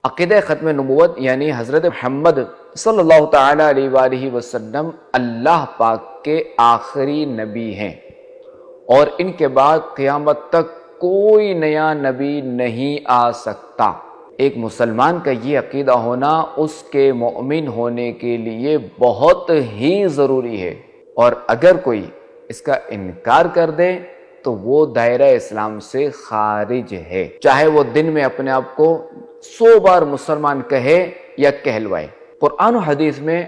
عقیدہ ختم نبوت یعنی حضرت محمد صلی اللہ تعالی علیہ وآلہ وسلم اللہ پاک کے آخری نبی ہیں، اور ان کے بعد قیامت تک کوئی نیا نبی نہیں آ سکتا۔ ایک مسلمان کا یہ عقیدہ ہونا اس کے مؤمن ہونے کے لیے بہت ہی ضروری ہے، اور اگر کوئی اس کا انکار کر دے تو وہ دائرہ اسلام سے خارج ہے، چاہے وہ دن میں اپنے آپ کو 100 بار مسلمان کہے یا کہلوائے۔ قرآن و حدیث میں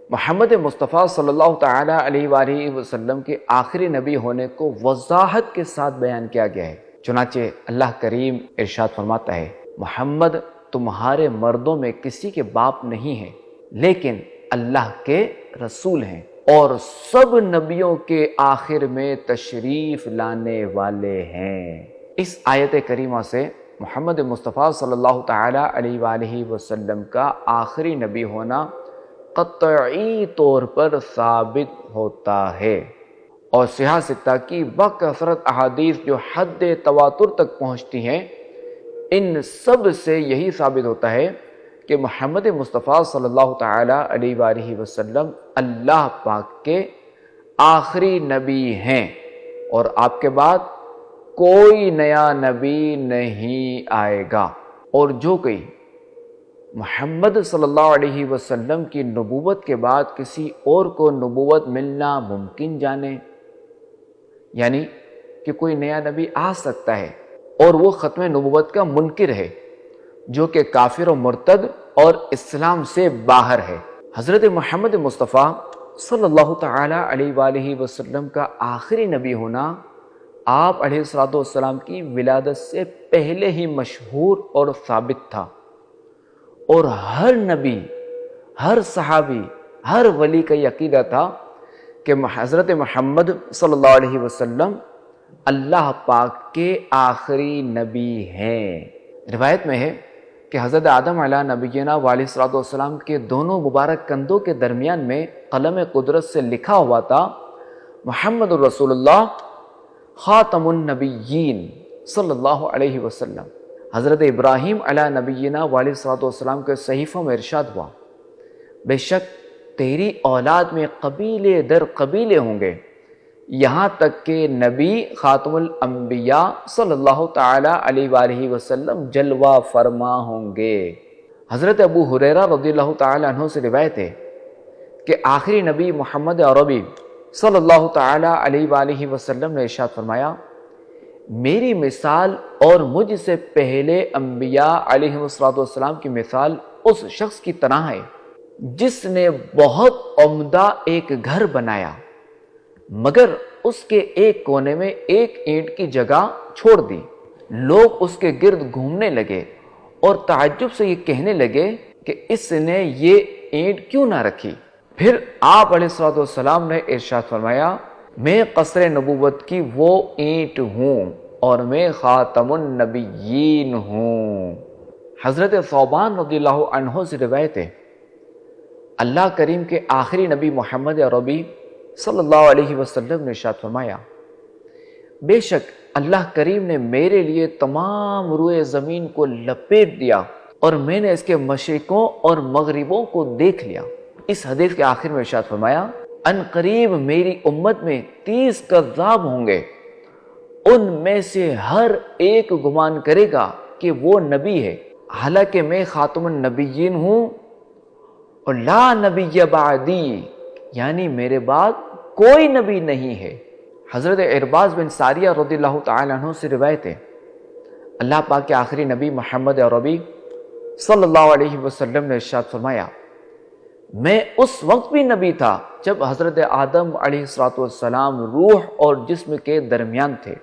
محمد مصطفیٰ صلی اللہ تعالی علیہ وآلہ وسلم کے آخری نبی ہونے کو وضاحت کے ساتھ بیان کیا گیا ہے۔ چنانچہ اللہ کریم ارشاد فرماتا ہے، محمد تمہارے مردوں میں کسی کے باپ نہیں ہیں لیکن اللہ کے رسول ہیں اور سب نبیوں کے آخر میں تشریف لانے والے ہیں۔ اس آیت کریمہ سے محمد مصطفیٰ صلی اللہ تعالی علیہ وآلہ وسلم کا آخری نبی ہونا قطعی طور پر ثابت ہوتا ہے، اور صحیح ستہ کی بکثرت احادیث جو حد تواتر تک پہنچتی ہیں، ان سب سے یہی ثابت ہوتا ہے کہ محمد مصطفیٰ صلی اللہ تعالی علیہ وآلہ وسلم اللہ پاک کے آخری نبی ہیں، اور آپ کے بعد کوئی نیا نبی نہیں آئے گا۔ اور جو کوئی محمد صلی اللہ علیہ وسلم کی نبوت کے بعد کسی اور کو نبوت ملنا ممکن جانے، یعنی کہ کوئی نیا نبی آ سکتا ہے اور وہ ختم نبوت کا منکر ہے، جو کہ کافر و مرتد اور اسلام سے باہر ہے۔ حضرت محمد مصطفیٰ صلی اللہ تعالی علیہ وآلہ وسلم کا آخری نبی ہونا آپ علیہ السلام کی ولادت سے پہلے ہی مشہور اور ثابت تھا، اور ہر نبی، ہر صحابی، ہر ولی کا یہ عقیدہ تھا کہ حضرت محمد صلی اللہ علیہ وسلم اللہ پاک کے آخری نبی ہیں۔ روایت میں ہے کہ حضرت آدم علیہ نبینا علیہ السلام کے دونوں مبارک کندھوں کے درمیان میں قلم قدرت سے لکھا ہوا تھا، محمد الرسول اللہ خاتم النبیین صلی اللہ علیہ وسلم۔ حضرت ابراہیم علیہ نبینا علیہ السلام کے صحیفوں میں ارشاد ہوا، بے شک تیری اولاد میں قبیلے در قبیلے ہوں گے، یہاں تک کہ نبی خاتم الانبیاء صلی اللہ تعالی علیہ وآلہ وسلم جلوہ فرما ہوں گے۔ حضرت ابو ہریرہ رضی اللہ تعالی عنہ سے روایت ہے کہ آخری نبی محمد عربی صلی اللہ تعالی علیہ وآلہ وسلم نے ارشاد فرمایا، میری مثال اور مجھ سے پہلے انبیاء علیہ السلام کی مثال اس شخص کی طرح ہے جس نے بہت عمدہ ایک گھر بنایا، مگر اس کے ایک کونے میں ایک اینٹ کی جگہ چھوڑ دی۔ لوگ اس کے گرد گھومنے لگے اور تعجب سے یہ کہنے لگے کہ اس نے یہ اینٹ کیوں نہ رکھی۔ پھر آپ علیہ السلام نے ارشاد فرمایا، میں قصر نبوت کی وہ اینٹ ہوں اور میں خاتم النبیین ہوں۔ حضرت ثوبان رضی اللہ عنہ سے روایت ہے، اللہ کریم کے آخری نبی محمد عربی صلی اللہ علیہ وسلم نے ارشاد فرمایا، بے شک اللہ کریم نے میرے لیے تمام روئے زمین کو لپیٹ دیا اور میں نے اس کے مشرقوں اور مغربوں کو دیکھ لیا۔ اس حدیث کے آخر میں ارشاد فرمایا، ان قریب میری امت میں 30 کذاب ہوں گے، ان میں سے ہر ایک گمان کرے گا کہ وہ نبی ہے، حالانکہ میں خاتم النبیین ہوں اور لا نبی بعدی، یعنی میرے بعد کوئی نبی نہیں ہے۔ حضرت ارباز بن ساریہ رضی اللہ تعالی عنہ سے روایت ہے، اللہ پاک کے آخری نبی محمد عربی صلی اللہ علیہ وسلم نے ارشاد فرمایا، میں اس وقت بھی نبی تھا جب حضرت آدم علیہ السلام روح اور جسم کے درمیان تھے۔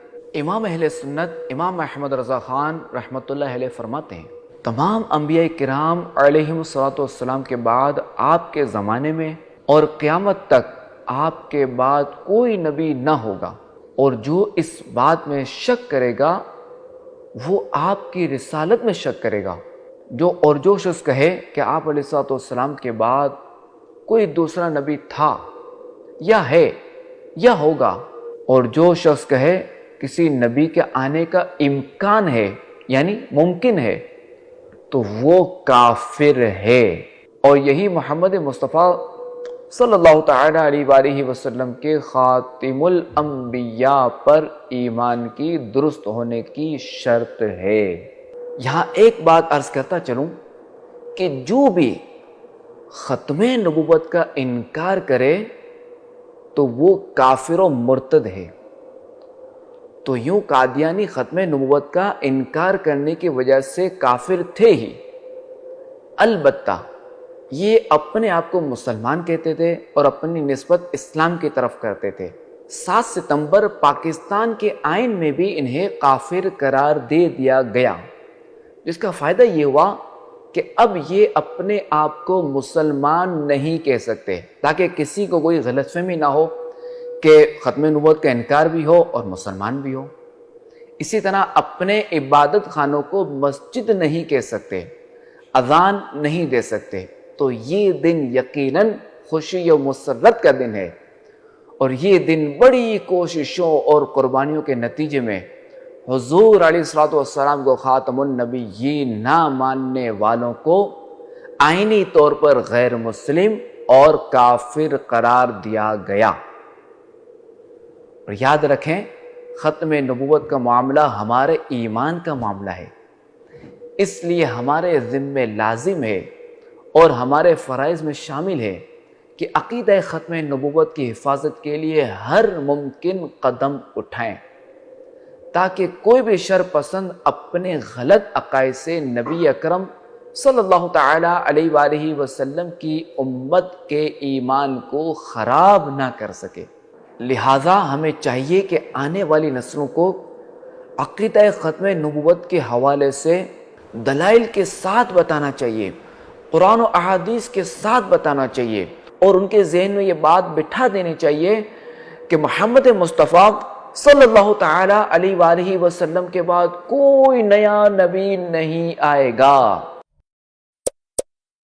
امام اہل سنت امام احمد رضا خان رحمۃ اللہ علیہ فرماتے ہیں، تمام انبیاء کرام علیہ السلام کے بعد آپ کے زمانے میں اور قیامت تک آپ کے بعد کوئی نبی نہ ہوگا، اور جو اس بات میں شک کرے گا وہ آپ کی رسالت میں شک کرے گا۔ جو شخص کہے کہ آپ علیہ السلام کے بعد کوئی دوسرا نبی تھا یا ہے یا ہوگا، اور جو شخص کہے کسی نبی کے آنے کا امکان ہے یعنی ممکن ہے، تو وہ کافر ہے۔ اور یہی محمد مصطفیٰ صلی اللہ تعالیٰ علیہ وآلہ وسلم کے خاتم الانبیاء پر ایمان کی درست ہونے کی شرط ہے۔ یہاں ایک بات عرض کرتا چلوں کہ جو بھی ختم نبوت کا انکار کرے تو وہ کافر و مرتد ہے۔ تو یوں قادیانی ختم نبوت کا انکار کرنے کی وجہ سے کافر تھے ہی، البتہ یہ اپنے آپ کو مسلمان کہتے تھے اور اپنی نسبت اسلام کی طرف کرتے تھے۔ 7 ستمبر پاکستان کے آئین میں بھی انہیں کافر قرار دے دیا گیا، جس کا فائدہ یہ ہوا کہ اب یہ اپنے آپ کو مسلمان نہیں کہہ سکتے، تاکہ کسی کو کوئی غلط فہمی نہ ہو کہ ختم نبوت کا انکار بھی ہو اور مسلمان بھی ہو۔ اسی طرح اپنے عبادت خانوں کو مسجد نہیں کہہ سکتے، اذان نہیں دے سکتے۔ تو یہ دن یقیناً خوشی و مسرت کا دن ہے، اور یہ دن بڑی کوششوں اور قربانیوں کے نتیجے میں حضور علیہ الصلوۃ والسلام کو خاتم النبیین نہ ماننے والوں کو آئینی طور پر غیر مسلم اور کافر قرار دیا گیا۔ اور یاد رکھیں، ختم نبوت کا معاملہ ہمارے ایمان کا معاملہ ہے، اس لیے ہمارے ذمہ لازم ہے اور ہمارے فرائض میں شامل ہے کہ عقیدہ ختم نبوت کی حفاظت کے لیے ہر ممکن قدم اٹھائیں، تاکہ کوئی بھی شر پسند اپنے غلط عقائد سے نبی اکرم صلی اللہ تعالیٰ علیہ وآلہ وسلم کی امت کے ایمان کو خراب نہ کر سکے۔ لہٰذا ہمیں چاہیے کہ آنے والی نسلوں کو عقیدہ ختم نبوت کے حوالے سے دلائل کے ساتھ بتانا چاہیے، قرآن و احادیث کے ساتھ بتانا چاہیے، اور ان کے ذہن میں یہ بات بٹھا دینی چاہیے کہ محمد مصطفیٰ صلی اللہ تعالیٰ علیہ وآلہ وسلم کے بعد کوئی نیا نبی نہیں آئے گا۔